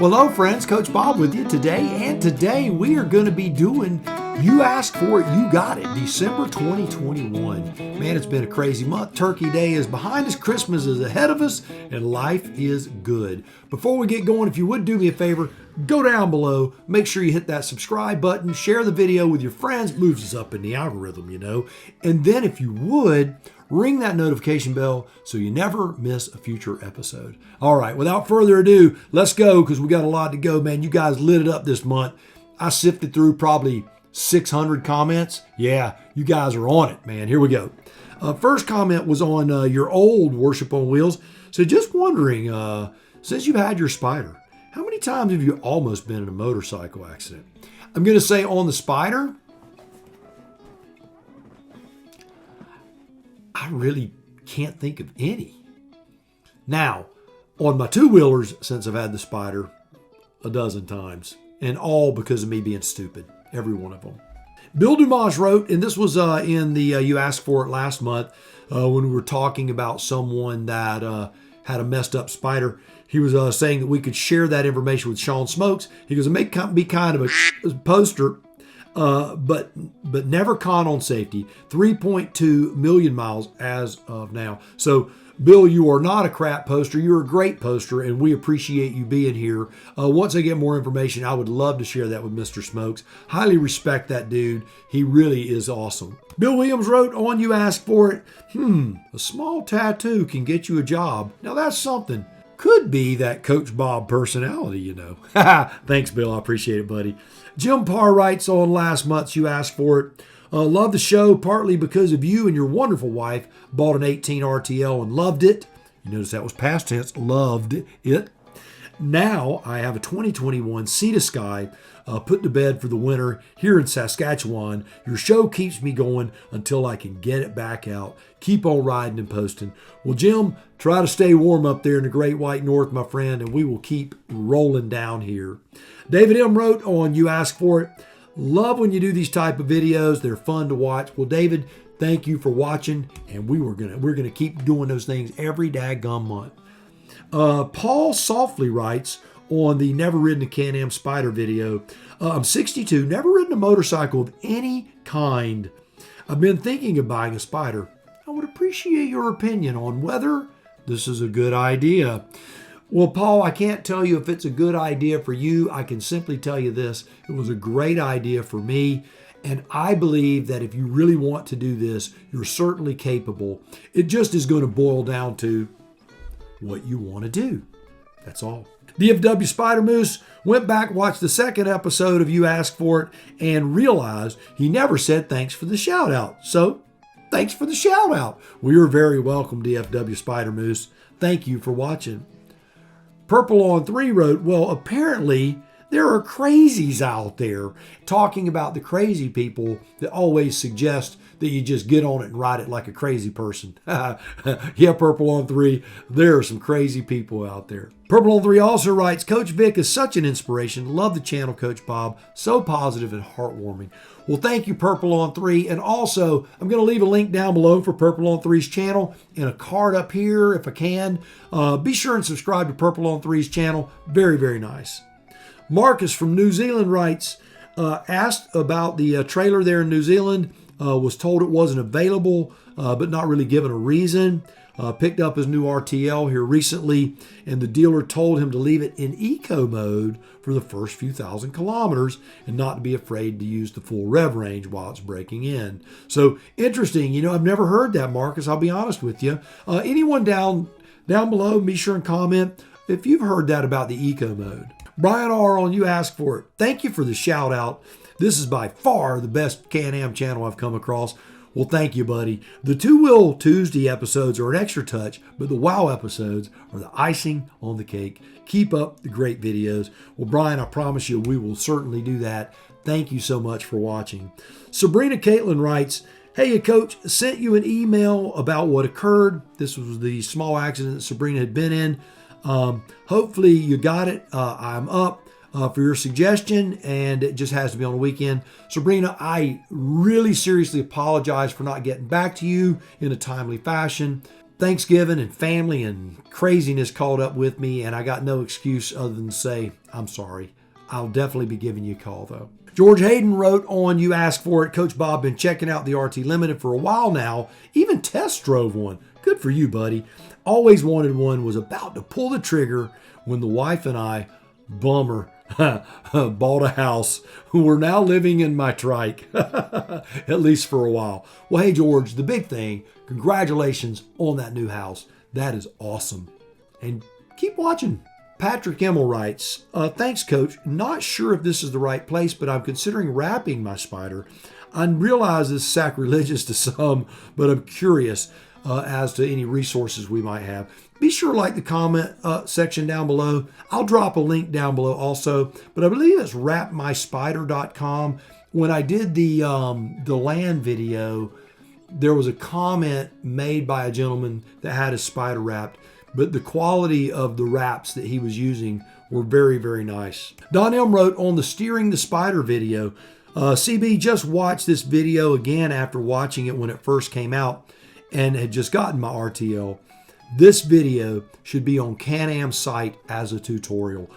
Well, hello friends, Coach Bob with you today, and today we are going to be doing You Asked For It, You Got It, December 2021. Man, it's been a crazy month. Turkey Day is behind us, Christmas is ahead of us, and life is good. Before we get going, if you would do me a favor, go down below, make sure you hit that subscribe button, share the video with your friends, moves us up in the algorithm, you know. And then if you would, ring that notification bell so you never miss a future episode. All right, without further ado, let's go because we got a lot to go, man. You guys lit it up this month. I sifted through probably 600 comments. Yeah, you guys are on it, man. Here we go. First comment was on your old Worship on Wheels. So just wondering, since you've had your Spyder, how many times have you almost been in a motorcycle accident? I'm going to say on the Spyder, I really can't think of any. Now, on my two-wheelers, since I've had the Spyder a dozen times, and all because of me being stupid, every one of them. Bill Dumas wrote, and this was in the You Asked For It last month when we were talking about someone that had a messed up Spyder. He was saying that we could share that information with Sean Smokes. He goes, it may be kind of a poster, but never con on safety. 3.2 million miles as of now. So, Bill, you are not a crap poster. You're a great poster, and we appreciate you being here. Once I get more information, I would love to share that with Mr. Smokes. Highly respect that dude. He really is awesome. Bill Williams wrote on You Asked For It, a small tattoo can get you a job. Now, that's something. Could be that Coach Bob personality, you know. Thanks, Bill. I appreciate it, buddy. Jim Parr writes on last month's You Asked For It. Love the show partly because of you and your wonderful wife bought an 18 RTL and loved it. You notice that was past tense, loved it. Now I have a 2021 Sea to Sky put to bed for the winter here in Saskatchewan. Your show keeps me going until I can get it back out. Keep on riding and posting. Well, Jim, try to stay warm up there in the Great White North, my friend, and we will keep rolling down here. David M. wrote on You Asked For It. Love when you do these type of videos. They're fun to watch. Well, David, thank you for watching, and we're gonna keep doing those things every daggum month. Paul softly writes on the Never Ridden a CanAm Spyder video, I'm 62, never ridden a motorcycle of any kind. I've been thinking of buying a Spyder. I would appreciate your opinion on whether this is a good idea. Well, Paul, I can't tell you if it's a good idea for you. I can simply tell you this. It was a great idea for me. And I believe that if you really want to do this, you're certainly capable. It just is going to boil down to what you want to do. That's all. DFW Spider Moose went back, watched the second episode of You Asked For It, and realized he never said thanks for the shout out. So, thanks for the shout out. Well, you're very welcome, DFW Spider Moose. Thank you for watching. Purple on 3 wrote, well, apparently there are crazies out there talking about the crazy people that always suggest that you just get on it and ride it like a crazy person. Yeah, Purple on 3, there are some crazy people out there. Purple on 3 also writes, Coach Vic is such an inspiration. Love the channel, Coach Bob. So positive and heartwarming. Well, thank you, Purple on 3. And also, I'm going to leave a link down below for Purple on 3's channel and a card up here if I can. Be sure and subscribe to Purple on 3's channel. Very, very nice. Marcus from New Zealand writes, asked about the trailer there in New Zealand, was told it wasn't available, but not really given a reason. Picked up his new RTL here recently, and the dealer told him to leave it in eco mode for the first few thousand kilometers and not to be afraid to use the full rev range while it's breaking in. So interesting. You know, I've never heard that, Marcus. I'll be honest with you. Anyone down below, be sure and comment if you've heard that about the eco mode. Brian R. on You Asked For It. Thank you for the shout out. This is by far the best CanAm channel I've come across. Well, thank you, buddy. The Two Wheel Tuesday episodes are an extra touch, but the WOW episodes are the icing on the cake. Keep up the great videos. Well, Brian, I promise you we will certainly do that. Thank you so much for watching. Sabrina Caitlin writes, hey, Coach, sent you an email about what occurred. This was the small accident that Sabrina had been in. Hopefully you got it. I'm up for your suggestion, and it just has to be on the weekend. Sabrina, I really seriously apologize for not getting back to you in a timely fashion. Thanksgiving and family and craziness caught up with me, and I got no excuse other than to say, I'm sorry. I'll definitely be giving you a call, though. George Hayden wrote on You Asked For It. Coach Bob, been checking out the RT Limited for a while now. Even test drove one. Good for you, buddy. Always wanted one. Was about to pull the trigger when the wife and I, bummer, bought a house. We're now living in my trike, at least for a while. Well, hey, George, the big thing, congratulations on that new house. That is awesome. And keep watching. Patrick Emmel writes, thanks, Coach. Not sure if this is the right place, but I'm considering wrapping my Spyder. I realize this is sacrilegious to some, but I'm curious as to any resources we might have. Be sure to like the comment section down below. I'll drop a link down below also, but I believe it's wrapmyspyder.com. When I did the land video, there was a comment made by a gentleman that had his Spyder wrapped, but the quality of the wraps that he was using were very, very nice. Don M wrote on the Steering the Spyder video, CB just watched this video again after watching it when it first came out and had just gotten my RTL. This video should be on CanAm site as a tutorial.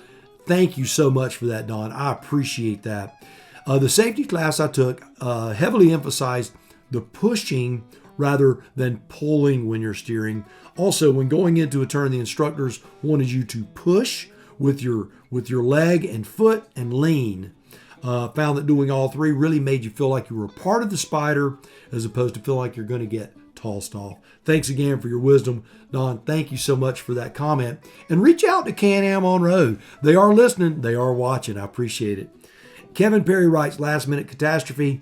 Thank you so much for that, Don. I appreciate that. The safety class I took heavily emphasized the pushing rather than pulling when you're steering. Also, when going into a turn, the instructors wanted you to push with your leg and foot and lean. Found that doing all three really made you feel like you were a part of the Spyder as opposed to feel like you're going to get tossed off. Thanks again for your wisdom, Don. Thank you so much for that comment. And reach out to CanAm on Road. They are listening. They are watching. I appreciate it. Kevin Perry writes, last minute catastrophe.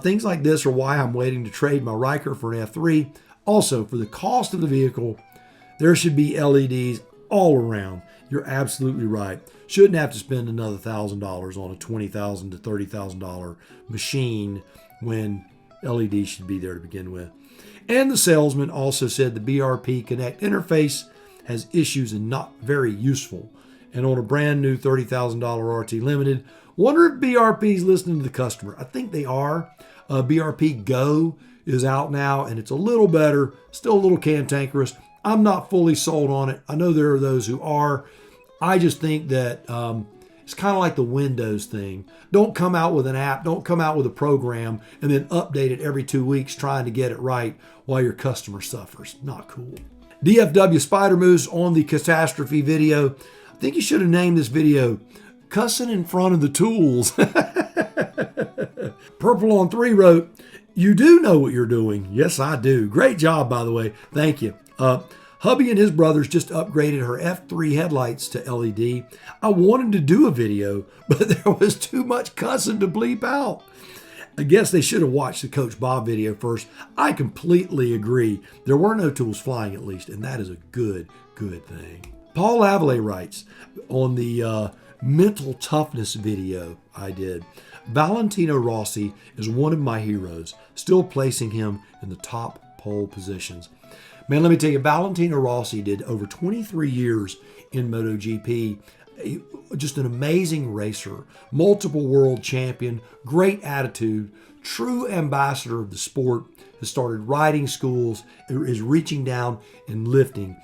Things like this are why I'm waiting to trade my Riker for an F3. Also, for the cost of the vehicle, there should be LEDs all around. You're absolutely right. Shouldn't have to spend another $1,000 on a $20,000 to $30,000 machine when LEDs should be there to begin with. And the salesman also said the BRP Connect interface has issues and not very useful. And on a brand new $30,000 RT Limited, wonder if BRP is listening to the customer. I think they are. BRP Go is out now, and it's a little better, still a little cantankerous. I'm not fully sold on it. I know there are those who are. I just think that it's kind of like the Windows thing. Don't come out with an app, don't come out with a program, and then update it every 2 weeks trying to get it right while your customer suffers. Not cool. DFW Spyder Moose on the catastrophe video. I think you should have named this video Cussing in Front of the Tools. Purple on 3 wrote, you do know what you're doing. Yes, I do. Great job, by the way. Thank you. Hubby and his brothers just upgraded her F3 headlights to LED. I wanted to do a video, but there was too much cussing to bleep out. I guess they should have watched the Coach Bob video first. I completely agree. There were no tools flying, at least, and that is a good thing. Paul Lavallee writes on the mental toughness video I did, Valentino Rossi is one of my heroes, still placing him in the top pole positions. Man, let me tell you, Valentino Rossi did over 23 years in MotoGP. Just an amazing racer, multiple world champion, great attitude, true ambassador of the sport, has started riding schools, is reaching down and lifting.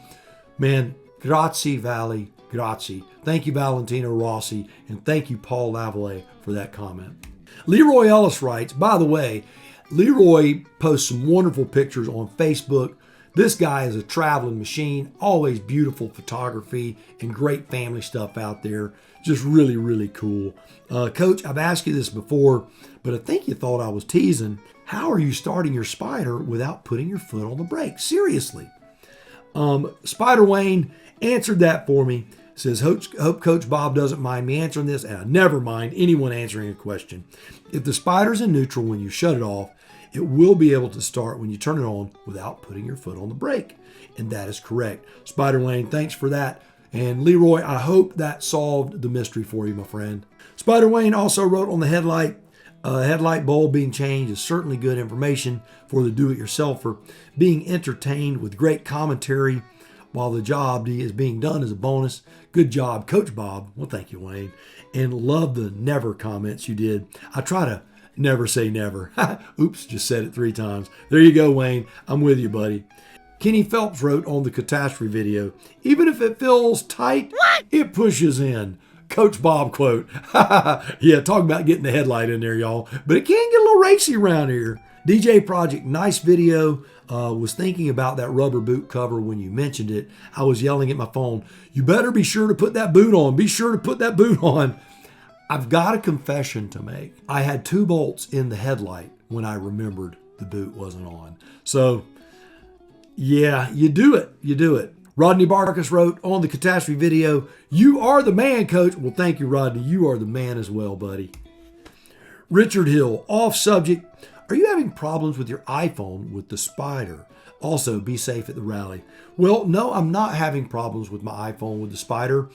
Man, grazie, Valley, grazie. Thank you, Valentino Rossi, and thank you, Paul Lavallee, for that comment. Leroy Ellis writes, by the way, Leroy posts some wonderful pictures on Facebook. This guy is a traveling machine, always beautiful photography and great family stuff out there. Just really, really cool. Coach, I've asked you this before, but I think you thought I was teasing. How are you starting your Spyder without putting your foot on the brake? Seriously. Spyder Wayne answered that for me. Says, hope Coach Bob doesn't mind me answering this, and I never mind anyone answering a question. If the Spyder's in neutral when you shut it off, it will be able to start when you turn it on without putting your foot on the brake. And that is correct. Spyder Wayne, thanks for that. And Leroy, I hope that solved the mystery for you, my friend. Spyder Wayne also wrote on the headlight bulb being changed is certainly good information for the do-it-yourselfer. Being entertained with great commentary while the job is being done is a bonus. Good job, Coach Bob. Well, thank you, Wayne. And love the never comments you did. I try to never say never. Oops, just said it 3 times. There you go, Wayne. I'm with you, buddy. Kenny Phelps wrote on the catastrophe video, even if it feels tight, it pushes in. Coach Bob quote. Yeah, talk about getting the headlight in there, y'all. But it can get a little racy around here. DJ Project, nice video. Was thinking about that rubber boot cover when you mentioned it. I was yelling at my phone, you better be sure to put that boot on. Be sure to put that boot on. I've got a confession to make. I had 2 bolts in the headlight when I remembered the boot wasn't on. So, yeah, you do it. You do it. Rodney Barkus wrote on the catastrophe video, you are the man, Coach. Well, thank you, Rodney. You are the man as well, buddy. Richard Hill, off subject. Are you having problems with your iPhone with the Spyder? Also, be safe at the rally. Well, no, I'm not having problems with my iPhone with the Spyder.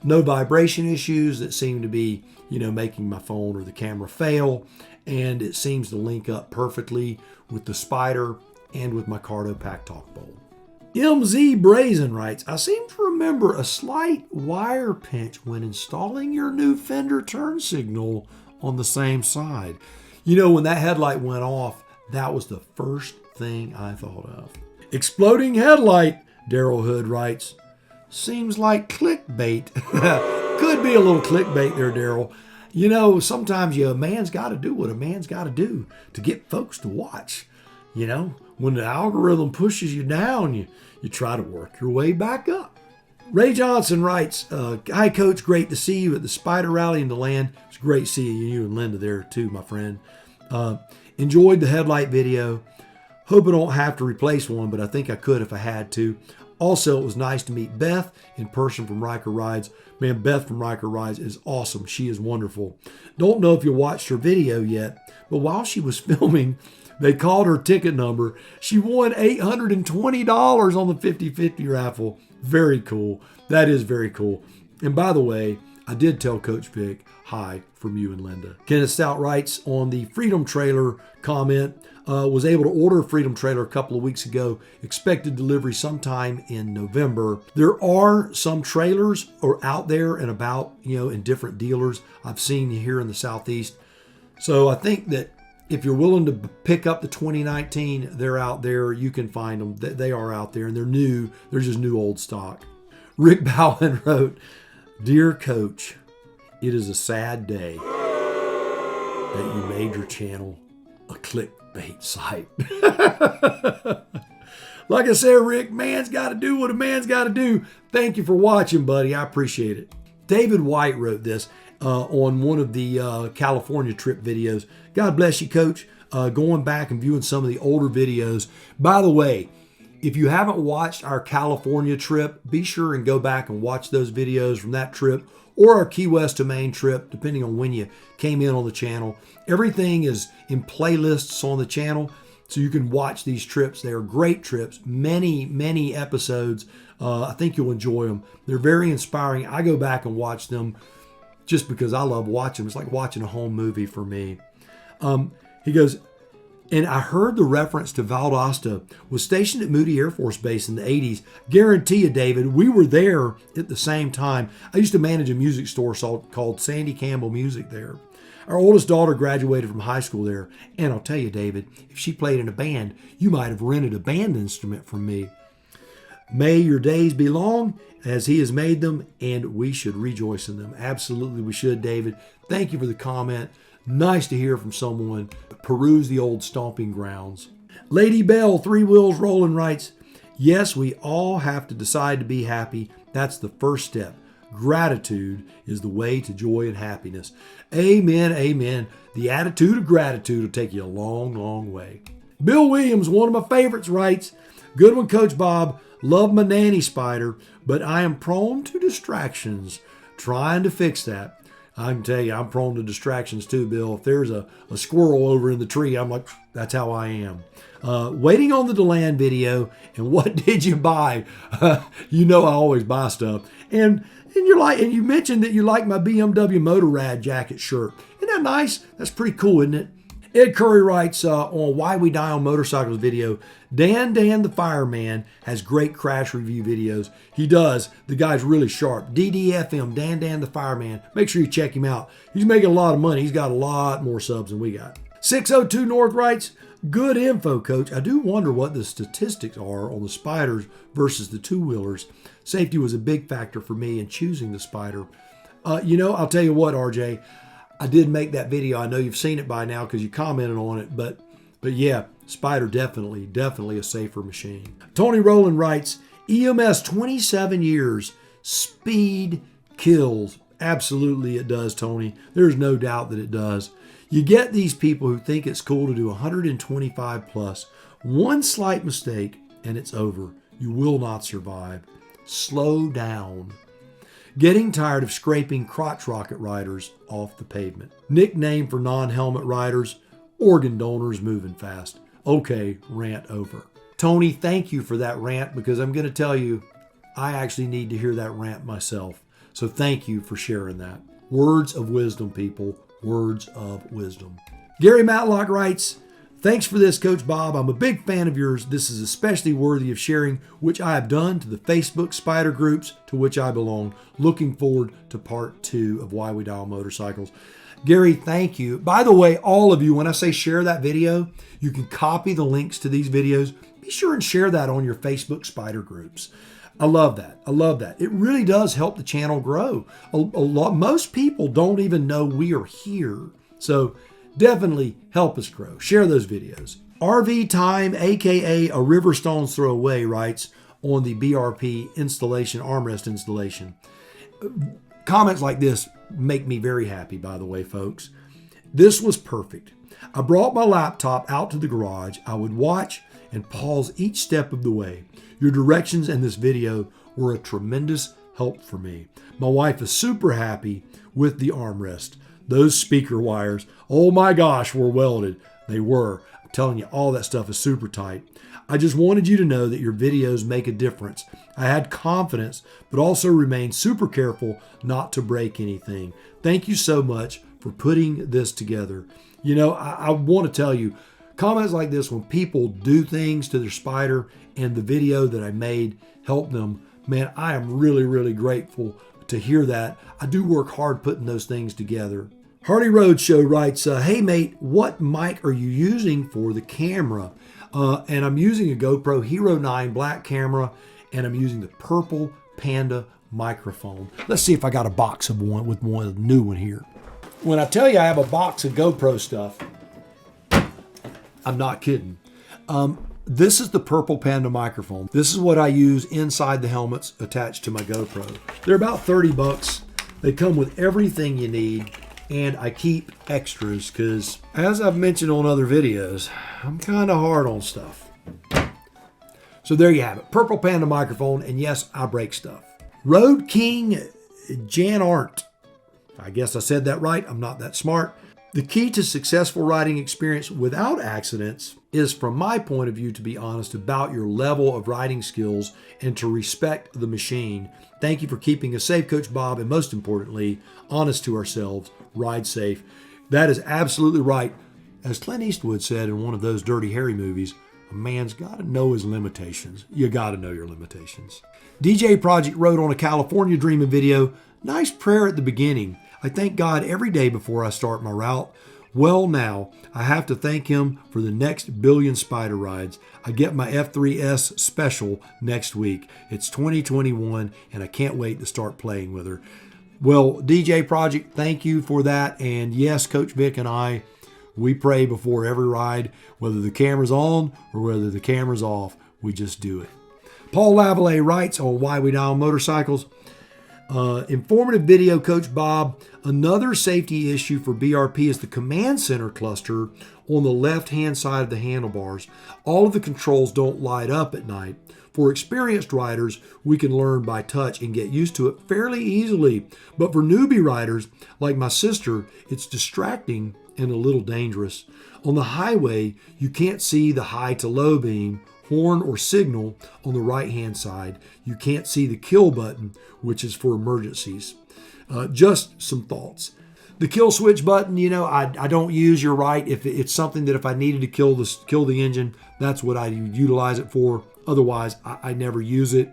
No vibration issues that seem to be, making my phone or the camera fail. And it seems to link up perfectly with the Spyder and with my Cardo Pack Talk Bowl. MZ Brazen writes, I seem to remember a slight wire pinch when installing your new fender turn signal on the same side. When that headlight went off, that was the first thing I thought of. Exploding headlight, Daryl Hood writes, seems like clickbait. Could be a little clickbait there, Daryl. Sometimes a man's got to do what a man's got to do to get folks to watch. When the algorithm pushes you down, you try to work your way back up. Ray Johnson writes, hi, Coach. Great to see you at the Spyder Rally in DeLand. It's great seeing you and Linda there, too, my friend. Enjoyed the headlight video. Hope I don't have to replace one, but I think I could if I had to. Also, it was nice to meet Beth in person from Riker Rides. Man, Beth from Riker Rides is awesome. She is wonderful. Don't know if you watched her video yet, but while she was filming, they called her ticket number. She won $820 on the 50-50 raffle. Very cool. That is very cool. And by the way, I did tell Coach Vic hi from you and Linda. Kenneth Stout writes on the Freedom Trailer comment, was able to order a Freedom Trailer a couple of weeks ago. Expected delivery sometime in November. There are some trailers out there and about, in different dealers. I've seen here in the Southeast. So I think that if you're willing to pick up the 2019, they're out there. You can find them. They are out there, and they're new. They're just new old stock. Rick Bowen wrote, Dear Coach, it is a sad day that you made your channel a clickbait site. Like I said, Rick, man's got to do what a man's got to do. Thank you for watching, buddy. I appreciate it. David White wrote this on one of the California trip videos. God bless you, Coach. Going back and viewing some of the older videos. By the way, if you haven't watched our California trip, be sure and go back and watch those videos from that trip or our Key West to Maine trip, depending on when you came in on the channel. Everything is in playlists on the channel, so you can watch these trips. They are great trips, many, many episodes. I think you'll enjoy them. They're very inspiring. I go back and watch them just because I love watching them. It's like watching a home movie for me. He goes, and I heard the reference to Valdosta was stationed at Moody Air Force Base in the 80s. Guarantee you, David, we were there at the same time. I used to manage a music store called Sandy Campbell Music there. Our oldest daughter graduated from high school there. And I'll tell you, David, if she played in a band, you might have rented a band instrument from me. May your days be long as he has made them, and we should rejoice in them. Absolutely, we should, David. Thank you for the comment. Nice to hear from someone. Peruse the old stomping grounds. Lady Bell, 3 Wheels Rolling writes, yes, we all have to decide to be happy. That's the first step. Gratitude is the way to joy and happiness. Amen, amen. The attitude of gratitude will take you a long, long way. Bill Williams, one of my favorites, writes, good one, Coach Bob. Love my nanny Spyder, but I am prone to distractions. Trying to fix that. I can tell you, I'm prone to distractions too, Bill. If there's a squirrel over in the tree, I'm like, that's how I am. Waiting on the DeLand video, and what did you buy? You know I always buy stuff. And you mentioned that you like my BMW Motorrad jacket shirt. Isn't that nice? That's pretty cool, isn't it? Ed Curry writes on Why We Die on Motorcycles video, Dan the Fireman has great crash review videos. He does. The guy's really sharp. DDFM, Dan the Fireman. Make sure you check him out. He's making a lot of money. He's got a lot more subs than we got. 602 North writes, Good info, Coach. I do wonder what the statistics are on the Spyders versus the two-wheelers. Safety was a big factor for me in choosing the Spyder. I'll tell you what, RJ, I did make that video. I know you've seen it by now because you commented on it, but yeah, Spyder definitely a safer machine. Tony Rowland writes, EMS 27 years, speed kills. Absolutely it does, Tony. There's no doubt that it does. You get these people who think it's cool to do 125 plus. One slight mistake and it's over. You will not survive. Slow down. Getting tired of scraping crotch rocket riders off the pavement. Nickname for non-helmet riders, organ donors moving fast. Okay, rant over. Tony, thank you for that rant because I'm going to tell you, I actually need to hear that rant myself. So thank you for sharing that. Words of wisdom, people. Words of wisdom. Gary Matlock writes, thanks for this, Coach Bob. I'm a big fan of yours. This is especially worthy of sharing, which I have done to the Facebook Spyder groups to which I belong. Looking forward to part 2 of Why We Dial Motorcycles. Gary, thank you. By the way, all of you, when I say share that video, you can copy the links to these videos. Be sure and share that on your Facebook Spyder groups. I love that. I love that. It really does help the channel grow. Most people don't even know we are here. So definitely help us grow. Share those videos. RV Time, aka a river stone's throw away, writes on the BRP installation, armrest installation. Comments like this make me very happy, by the way, folks. This was perfect. I brought my laptop out to the garage. I would watch and pause each step of the way. Your directions in this video were a tremendous help for me. My wife is super happy with the armrest. Those speaker wires, oh my gosh, were welded. They were. I'm telling you, all that stuff is super tight. I just wanted you to know that your videos make a difference. I had confidence, but also remained super careful not to break anything. Thank you so much for putting this together. I want to tell you, comments like this, when people do things to their Spyder and the video that I made help them, man, I am really, really grateful to hear that. I do work hard putting those things together. Hardy Roadshow writes, hey mate, what mic are you using for the camera? And I'm using a GoPro Hero 9 black camera, and I'm using the Purple Panda microphone. Let's see if I got a box of one with a new one here. When I tell you I have a box of GoPro stuff, I'm not kidding. This is the Purple Panda microphone. This is what I use inside the helmets attached to my GoPro. They're about 30 bucks. They come with everything you need, and I keep extras because, as I've mentioned on other videos, I'm kind of hard on stuff. So there you have it. Purple Panda microphone, and yes, I break stuff. Road King Jan Arndt. I guess I said that right. I'm not that smart. The key to successful riding experience without accidents is, from my point of view, to be honest about your level of riding skills and to respect the machine. Thank you for keeping us safe, Coach Bob, and most importantly, honest to ourselves. Ride safe. That is absolutely right. As Clint Eastwood said in one of those Dirty Harry movies, a man's got to know his limitations. You got to know your limitations. DJ Project wrote on a California Dreaming video, nice prayer at the beginning. I thank God every day before I start my route. Well, now, I have to thank him for the next billion Spyder rides. I get my F3S special next week. It's 2021, and I can't wait to start playing with her. Well, DJ Project, thank you for that. And yes, Coach Vic and I, we pray before every ride, whether the camera's on or whether the camera's off. We just do it. Paul Lavallee writes on Why We Dial Motorcycles. Informative video, Coach Bob. Another safety issue for BRP is the command center cluster on the left-hand side of the handlebars. All of the controls don't light up at night. For experienced riders, we can learn by touch and get used to it fairly easily. But for newbie riders, like my sister, it's distracting and a little dangerous. On the highway, you can't see the high to low beam, horn, or signal on the right-hand side. You can't see the kill button, which is for emergencies. Just some thoughts. The kill switch button, I don't use. You're right. If it's something that if I needed to kill the engine, that's what I utilize it for. Otherwise, I never use it.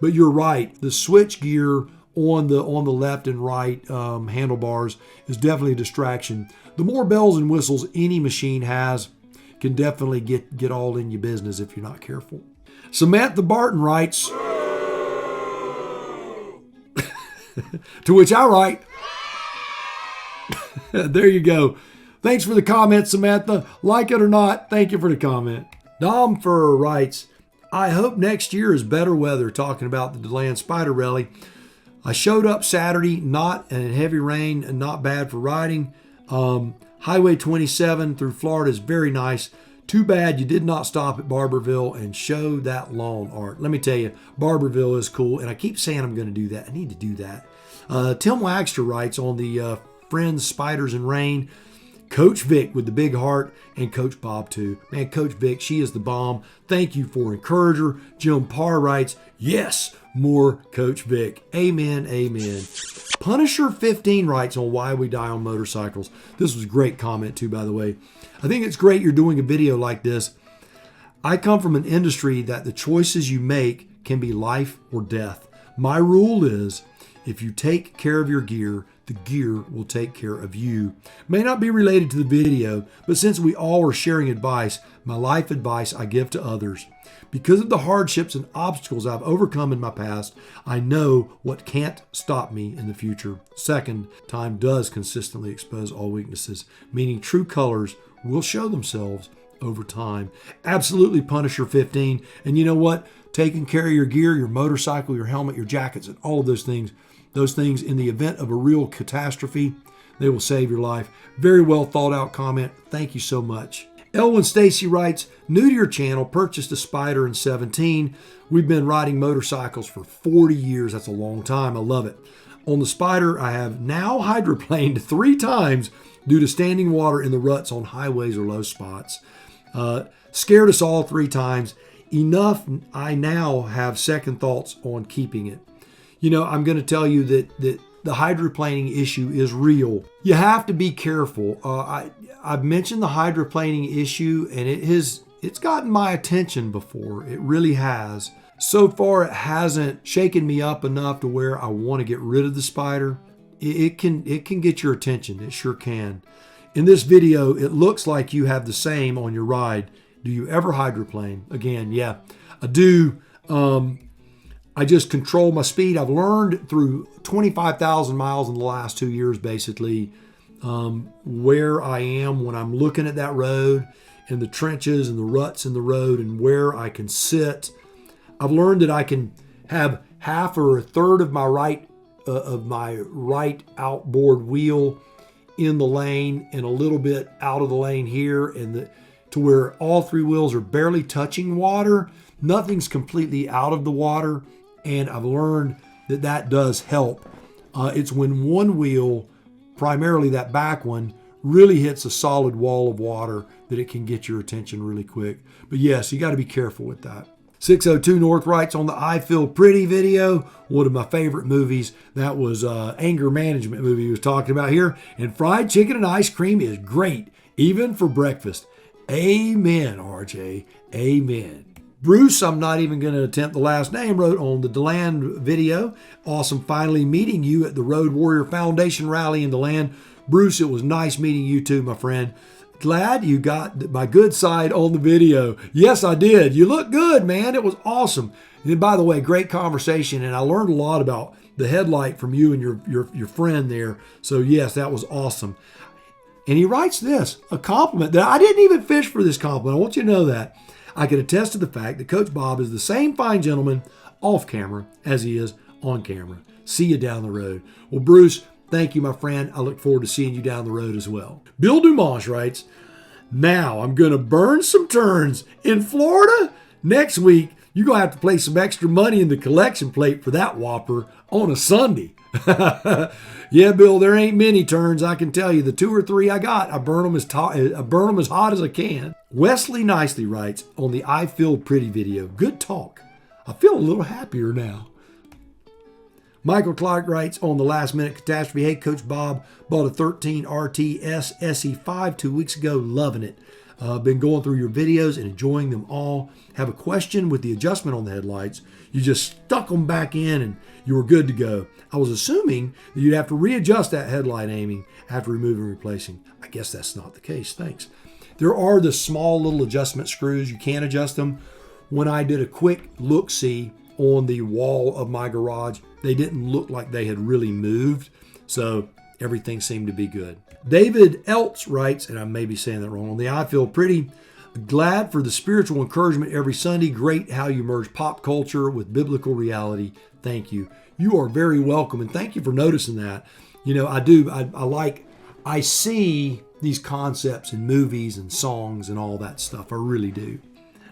But you're right. The switch gear on the left and right handlebars is definitely a distraction. The more bells and whistles any machine has, can definitely get all in your business if you're not careful. Samantha Barton writes, to which I write, there you go. Thanks for the comment, Samantha. Like it or not, thank you for the comment. Dom Furr writes, I hope next year is better weather, talking about the DeLand Spyder Rally. I showed up Saturday, not in heavy rain and not bad for riding. Highway 27 through Florida is very nice. Too bad you did not stop at Barberville and show that lawn art. Let me tell you, Barberville is cool, and I keep saying I'm going to do that. I need to do that. Tim Waxter writes on the Friends, Spiders, and Rain, Coach Vic with the big heart, and Coach Bob too. Man, Coach Vic, she is the bomb. Thank you for encourager. Jim Parr writes, yes, more Coach Vic. Amen, amen. Punisher 15 writes on why we die on motorcycles. This was a great comment too, by the way. I think it's great you're doing a video like this. I come from an industry that the choices you make can be life or death. My rule is, if you take care of your gear, the gear will take care of you. May not be related to the video, but since we all are sharing advice, my life advice I give to others. Because of the hardships and obstacles I've overcome in my past, I know what can't stop me in the future. Second, time does consistently expose all weaknesses, meaning true colors will show themselves over time. Absolutely, Punisher 15. And you know what? Taking care of your gear, your motorcycle, your helmet, your jackets, and all of those things in the event of a real catastrophe, they will save your life. Very well thought out comment. Thank you so much. Elwin Stacy writes, new to your channel, purchased a Spyder in 17. We've been riding motorcycles for 40 years. That's a long time. I love it. On the Spyder, I have now hydroplaned 3 times due to standing water in the ruts on highways or low spots. Scared us all 3 times. Enough, I now have second thoughts on keeping it. You know, I'm going to tell you that the hydroplaning issue is real. You have to be careful. I've mentioned the hydroplaning issue, and it's gotten my attention before. It really has. So far, it hasn't shaken me up enough to where I want to get rid of the Spyder. It can get your attention. It sure can. In this video, it looks like you have the same on your ride. Do you ever hydroplane? Again, yeah, I do. I just control my speed. I've learned through 25,000 miles in the last 2 years, basically, where I am when I'm looking at that road and the trenches and the ruts in the road and where I can sit. I've learned that I can have half or a third of my right outboard wheel in the lane and a little bit out of the lane here, and to where all 3 wheels are barely touching water. Nothing's completely out of the water. And I've learned that does help. It's when one wheel, primarily that back one, really hits a solid wall of water that it can get your attention really quick. But yes, you got to be careful with that. 602 North writes on the I Feel Pretty video, one of my favorite movies. That was anger management movie he was talking about here. And fried chicken and ice cream is great, even for breakfast. Amen, RJ. Amen. Bruce, I'm not even going to attempt the last name, wrote on the DeLand video, awesome finally meeting you at the Road Warrior Foundation rally in DeLand. Bruce, it was nice meeting you too, my friend. Glad you got my good side on the video. Yes, I did. You look good, man. It was awesome. And by the way, great conversation, and I learned a lot about the headlight from you and your friend there. So yes, that was awesome. And he writes this, a compliment that I didn't even fish for this compliment. I want you to know that. I can attest to the fact that Coach Bob is the same fine gentleman off camera as he is on camera. See you down the road. Well, Bruce, thank you, my friend. I look forward to seeing you down the road as well. Bill Dumas writes, now I'm going to burn some turns in Florida. Next week, you're going to have to play some extra money in the collection plate for that whopper on a Sunday. Yeah, Bill, there ain't many turns, I can tell you. The 2 or 3 I got, I burn them as hot as I can. Wesley Nicely writes on the I Feel Pretty video, good talk. I feel a little happier now. Michael Clark writes on the Last Minute Catastrophe, hey, Coach Bob, bought a 13 RTS SE5 2 weeks ago, loving it. Been going through your videos and enjoying them all. Have a question with the adjustment on the headlights. You just stuck them back in and you were good to go. I was assuming that you'd have to readjust that headlight aiming after removing and replacing. I guess that's not the case. Thanks. There are the small little adjustment screws. You can adjust them. When I did a quick look-see on the wall of my garage, they didn't look like they had really moved. So everything seemed to be good. David Eltz writes, and I may be saying that wrong, on the I Feel Pretty, glad for the spiritual encouragement every Sunday. Great how you merge pop culture with biblical reality. Thank you. You are very welcome, and thank you for noticing that. You know, I see these concepts in movies and songs and all that stuff. I really do.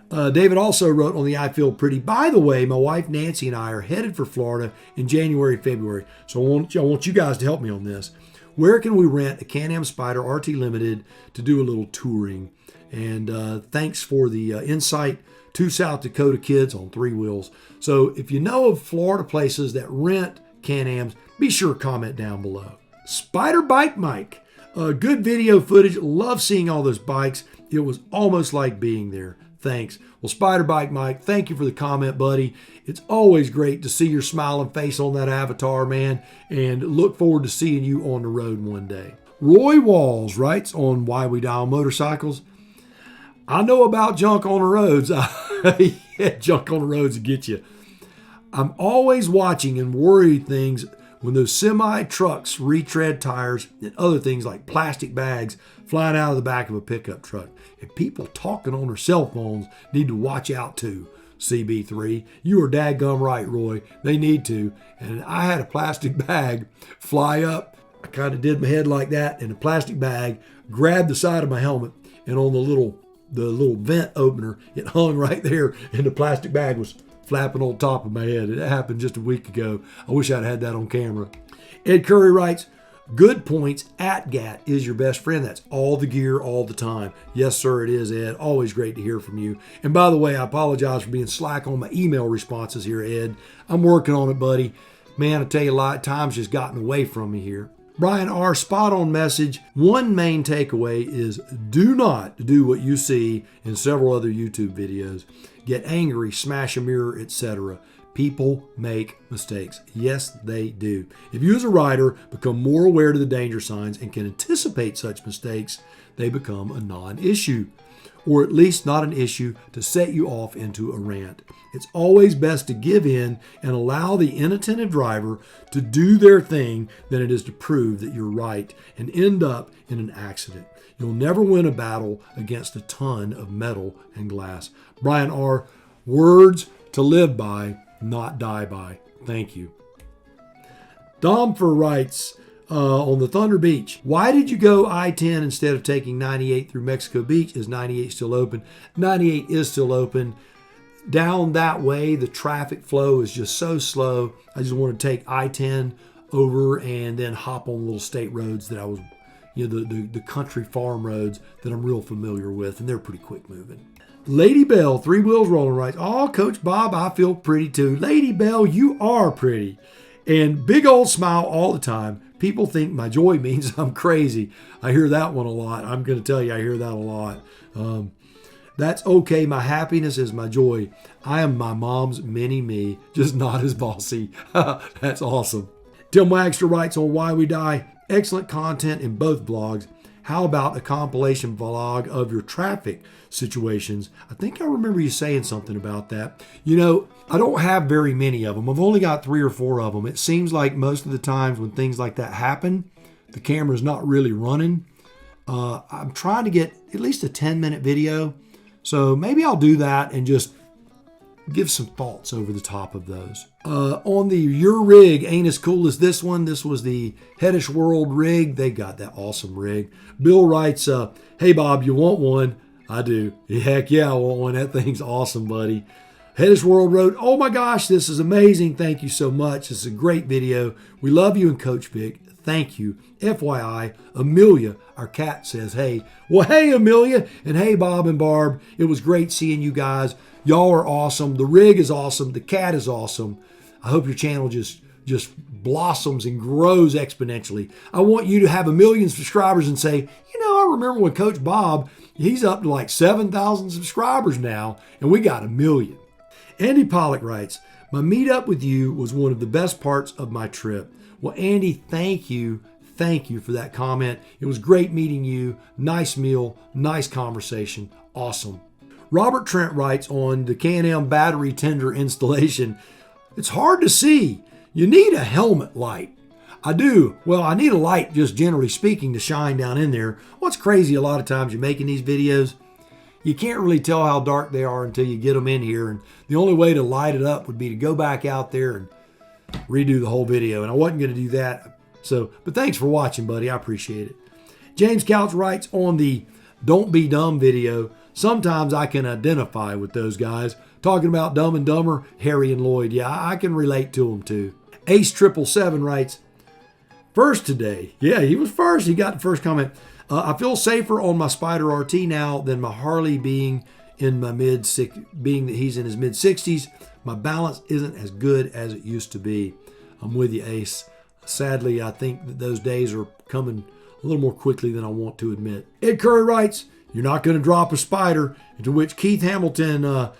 David also wrote on the I Feel Pretty, by the way, my wife Nancy and I are headed for Florida in January, February. So I want you guys to help me on this. Where can we rent a CanAm Spyder RT Limited to do a little touring? And thanks for the insight. 2 South Dakota kids on 3 wheels. So if you know of Florida places that rent CanAms, be sure to comment down below. Spyder Bike Mike. Good video footage. Love seeing all those bikes. It was almost like being there. Thanks. Well, Spyder Bike Mike, thank you for the comment, buddy. It's always great to see your smiling face on that avatar, man, and look forward to seeing you on the road one day. Roy Walls writes on Why We Die on Motorcycles. I know about junk on the roads. Yeah, junk on the roads will get you. I'm always watching and worried things when those semi-trucks retread tires and other things like plastic bags flying out of the back of a pickup truck. And people talking on their cell phones need to watch out too. CB3, you are dadgum right, Roy. They need to. And I had a plastic bag fly up. I kind of did my head like that, and the plastic bag grabbed the side of my helmet, and on the little vent opener, it hung right there, and the plastic bag was flapping on top of my head. It happened just a week ago. I wish I'd had that on camera. Ed Curry writes, good points. AtGat is your best friend. That's all the gear all the time. Yes, sir, it is, Ed. Always great to hear from you. And by the way, I apologize for being slack on my email responses here, Ed. I'm working on it, buddy. Man, I tell you a lot, time's just gotten away from me here. Brian R., spot on message. One main takeaway is do not do what you see in several other YouTube videos. Get angry, smash a mirror, etc. People make mistakes. Yes, they do. If you as a rider become more aware to the danger signs and can anticipate such mistakes, they become a non-issue, or at least not an issue to set you off into a rant. It's always best to give in and allow the inattentive driver to do their thing than it is to prove that you're right and end up in an accident. You'll never win a battle against a ton of metal and glass. Brian R., words to live by, not die by. Thank you. Domfer writes on the Thunder Beach, why did you go I-10 instead of taking 98 through Mexico Beach? Is 98 still open? 98 is still open. Down that way, the traffic flow is just so slow. I just want to take I-10 over and then hop on little state roads that I was, the country farm roads that I'm real familiar with, and they're pretty quick moving. Lady Bell, 3 wheels rolling, writes, oh, Coach Bob, I feel pretty too. Lady Bell, you are pretty. And big old smile all the time. People think my joy means I'm crazy. I hear that one a lot. I'm going to tell you, I hear that a lot. That's okay. My happiness is my joy. I am my mom's mini me, just not as bossy. That's awesome. Tim Wagster writes on Why We Die. Excellent content in both blogs. How about a compilation vlog of your traffic situations? I think I remember you saying something about that. I don't have very many of them. I've only got 3 or 4 of them. It seems like most of the times when things like that happen, the camera's not really running. I'm trying to get at least a 10-minute video. So maybe I'll do that and just give some thoughts over the top of those. On the Your Rig Ain't As Cool As This One. This was the Headish World rig. They got that awesome rig. Bill writes, hey, Bob, you want one? I do. Heck yeah, I want one. That thing's awesome, buddy. Headish World wrote, oh my gosh, this is amazing. Thank you so much. This is a great video. We love you and Coach Vic. Thank you. FYI, Amelia, our cat, says, hey. Well, hey, Amelia, and hey, Bob and Barb. It was great seeing you guys. Y'all are awesome. The rig is awesome. The cat is awesome. I hope your channel just blossoms and grows exponentially. I want you to have 1 million subscribers and say, I remember when Coach Bob, he's up to like 7,000 subscribers now, and we got 1 million. Andy Pollock writes, my meetup with you was one of the best parts of my trip. Well, Andy, thank you. thank you for that comment. It was great meeting you. Nice meal, nice conversation. Awesome. Robert Trent writes on the CanAm battery tender installation, it's hard to see. You need a helmet light. I do. Well, I need a light, just generally speaking, to shine down in there. What's crazy, a lot of times you're making these videos, you can't really tell how dark they are until you get them in here. And the only way to light it up would be to go back out there and redo the whole video. And I wasn't going to do that. But thanks for watching, buddy. I appreciate it. James Couch writes on the Don't Be Dumb video, sometimes I can identify with those guys. Talking about Dumb and Dumber, Harry and Lloyd. Yeah, I can relate to them too. Ace777 writes, first today. Yeah, he was first. He got the first comment. I feel safer on my Spyder RT now than my Harley being in my being that he's in his mid-60s. My balance isn't as good as it used to be. I'm with you, Ace. Sadly, I think that those days are coming a little more quickly than I want to admit. Ed Curry writes, you're not going to drop a Spyder, to which Keith Hamilton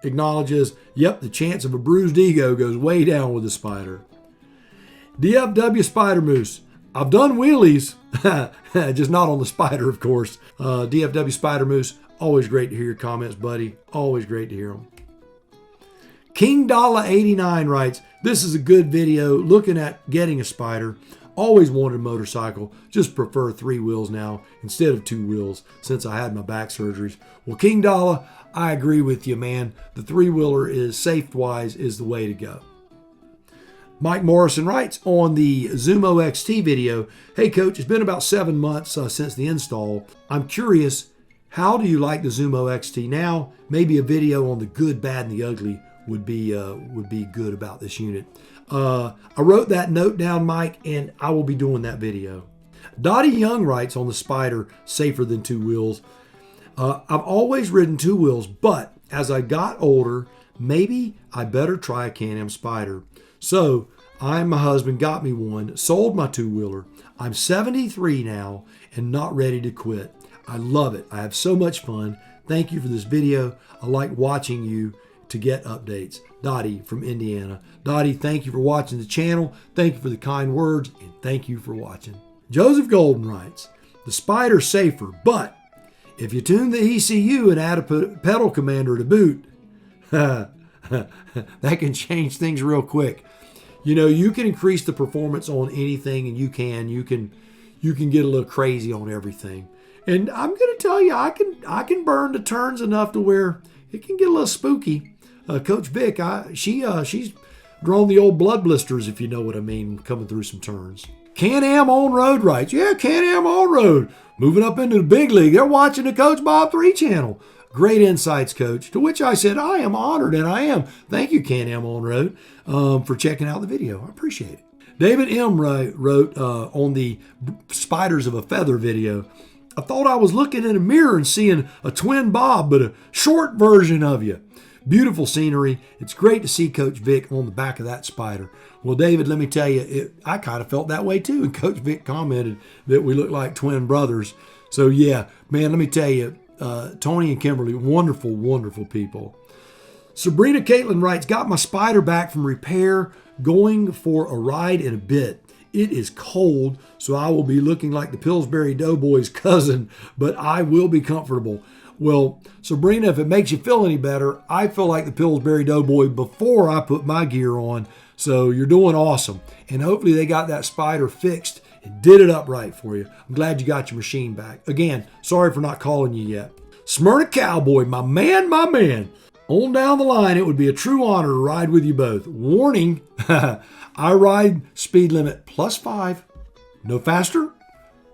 acknowledges, yep, the chance of a bruised ego goes way down with the Spyder. DFW Spider Moose. I've done wheelies, just not on the Spyder, of course. DFW Spider Moose, always great to hear your comments, buddy. Always great to hear them. King Dollar 89 writes, this is a good video looking at getting a Spyder. Always wanted a motorcycle, just prefer 3 wheels now instead of 2 wheels since I had my back surgeries. Well, King Dollar, I agree with you, man. The 3-wheeler is safe-wise is the way to go. Mike Morrison writes on the Zumo XT video, hey coach, it's been about 7 months since the install. I'm curious, how do you like the Zumo XT now? Maybe a video on the good, bad, and the ugly would be good about this unit. I wrote that note down, Mike, and I will be doing that video. Dottie Young writes on the Spyder, safer than 2 wheels. I've always ridden 2 wheels, but as I got older, maybe I better try a CanAm Spyder. So I and my husband got me one, sold my 2-wheeler. I'm 73 now and not ready to quit. I love it. I have so much fun. Thank you for this video. I like watching you to get updates. Dottie from Indiana. Dottie, thank you for watching the channel. Thank you for the kind words, and thank you for watching. Joseph Golden writes, the Spyder's safer, but if you tune the ECU and add a pedal commander to boot, that can change things real quick. You know, you can increase the performance on anything, and you can get a little crazy on everything. And I'm going to tell you, I can burn the turns enough to where it can get a little spooky. Coach Vic, she's drawn the old blood blisters, if you know what I mean, coming through some turns. CanAm On Road writes, yeah, CanAm On Road, moving up into the big league. They're watching the Coach Bob 3 channel. Great insights, Coach. To which I said, I am honored, and I am. Thank you, CanAm On Road, for checking out the video. I appreciate it. David M. wrote on the Spiders of a Feather video, I thought I was looking in a mirror and seeing a twin Bob, but a short version of you. Beautiful scenery. It's great to see Coach Vic on the back of that Spyder. Well, David, let me tell you, I kind of felt that way too. And Coach Vic commented that we look like twin brothers. So yeah, man, let me tell you, Tony and Kimberly, wonderful, wonderful people. Sabrina Caitlin writes, got my Spyder back from repair, going for a ride in a bit. It is cold, so I will be looking like the Pillsbury Doughboy's cousin, but I will be comfortable. Well, Sabrina, if it makes you feel any better, I feel like the Pillsbury Doughboy before I put my gear on. So you're doing awesome. And hopefully they got that Spyder fixed and did it up right for you. I'm glad you got your machine back. Again, sorry for not calling you yet. Smyrna Cowboy, my man, my man. On down the line, it would be a true honor to ride with you both. Warning, I ride speed limit +5. No faster,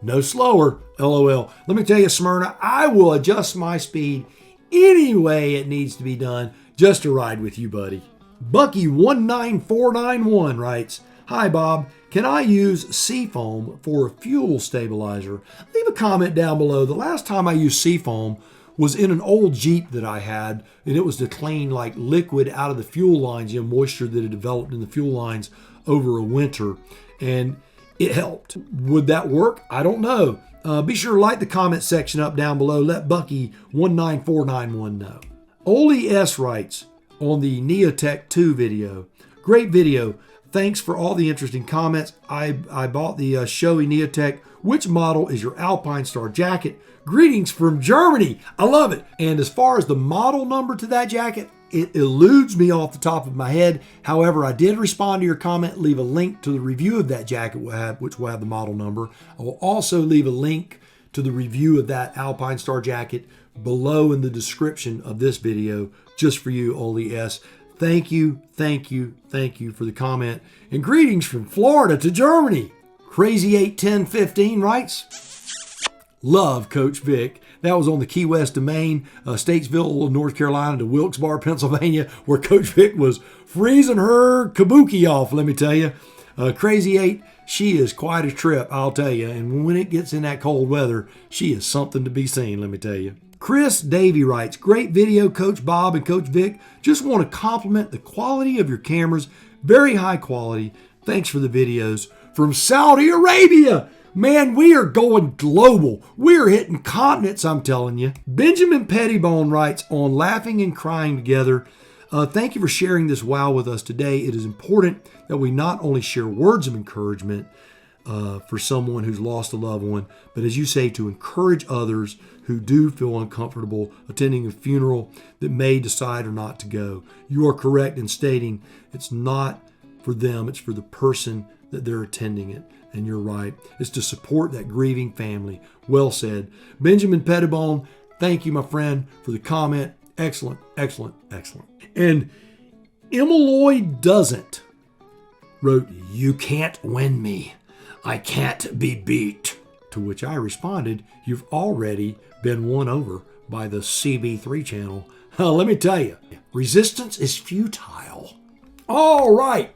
no slower, LOL. Let me tell you, Smyrna, I will adjust my speed any way it needs to be done just to ride with you, buddy. Bucky19491 writes, hi, Bob. Can I use Seafoam for a fuel stabilizer? Leave a comment down below. The last time I used Seafoam was in an old Jeep that I had, and it was to clean like liquid out of the fuel lines, moisture that had developed in the fuel lines over a winter, and it helped. Would that work? I don't know. Be sure to light the comment section up down below. Let Bucky19491 know. Oli S. writes on the Neotech 2 video, great video. Thanks for all the interesting comments. I bought the Shoei Neotech. Which model is your Alpinestars jacket? Greetings from Germany. I love it. And as far as the model number to that jacket, it eludes me off the top of my head. However, I did respond to your comment, leave a link to the review of that jacket, which will have the model number. I will also leave a link to the review of that Alpinestars jacket below in the description of this video, just for you, Oli S. Thank you for the comment. And greetings from Florida to Germany. Crazy81015 writes, love Coach Vic. That was on the Key West to Maine, Statesville, North Carolina to Wilkes-Barre, Pennsylvania, where Coach Vic was freezing her kabuki off, let me tell you. Crazy 8, she is quite a trip, I'll tell you. And when it gets in that cold weather, she is something to be seen, let me tell you. Chris Davey writes, great video, Coach Bob and Coach Vic. Just want to compliment the quality of your cameras. Very high quality. Thanks for the videos. From Saudi Arabia. Man, we are going global. We are hitting continents, I'm telling you. Benjamin Pettibone writes, on laughing and crying together. Thank you for sharing this wow with us today. It is important that we not only share words of encouragement for someone who's lost a loved one, but as you say, to encourage others who do feel uncomfortable attending a funeral that may decide or not to go. You are correct in stating it's not for them, it's for the person that they're attending it. And you're right. It's to support that grieving family. Well said. Benjamin Pettibone, thank you, my friend, for the comment. Excellent. And Emmeloy Doesn't wrote, you can't win me. I can't be beat. To which I responded, you've already been won over by the CB3 channel. Let me tell you, resistance is futile. All right.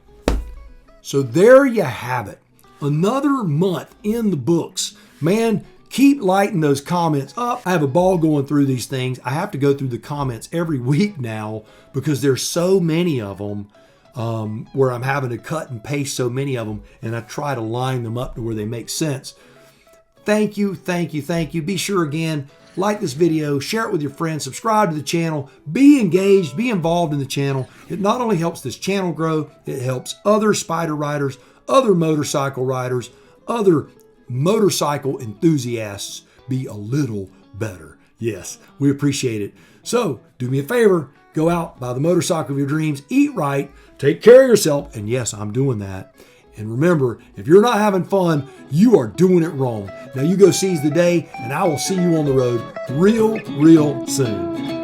So there you have it. Another month in the books. Man, keep lighting those comments up. I have a ball going through these things. I have to go through the comments every week now because there's so many of them where I'm having to cut and paste so many of them, and I try to line them up to where they make sense. Thank you. Be sure again, like this video, share it with your friends, subscribe to the channel, be engaged, be involved in the channel. It not only helps this channel grow, it helps other Spyder riders, other motorcycle riders, other motorcycle enthusiasts be a little better. Yes, we appreciate it. So do me a favor, go out, buy the motorcycle of your dreams, eat right, take care of yourself, and yes, I'm doing that. And remember, if you're not having fun, you are doing it wrong. Now you go seize the day, and I will see you on the road real soon.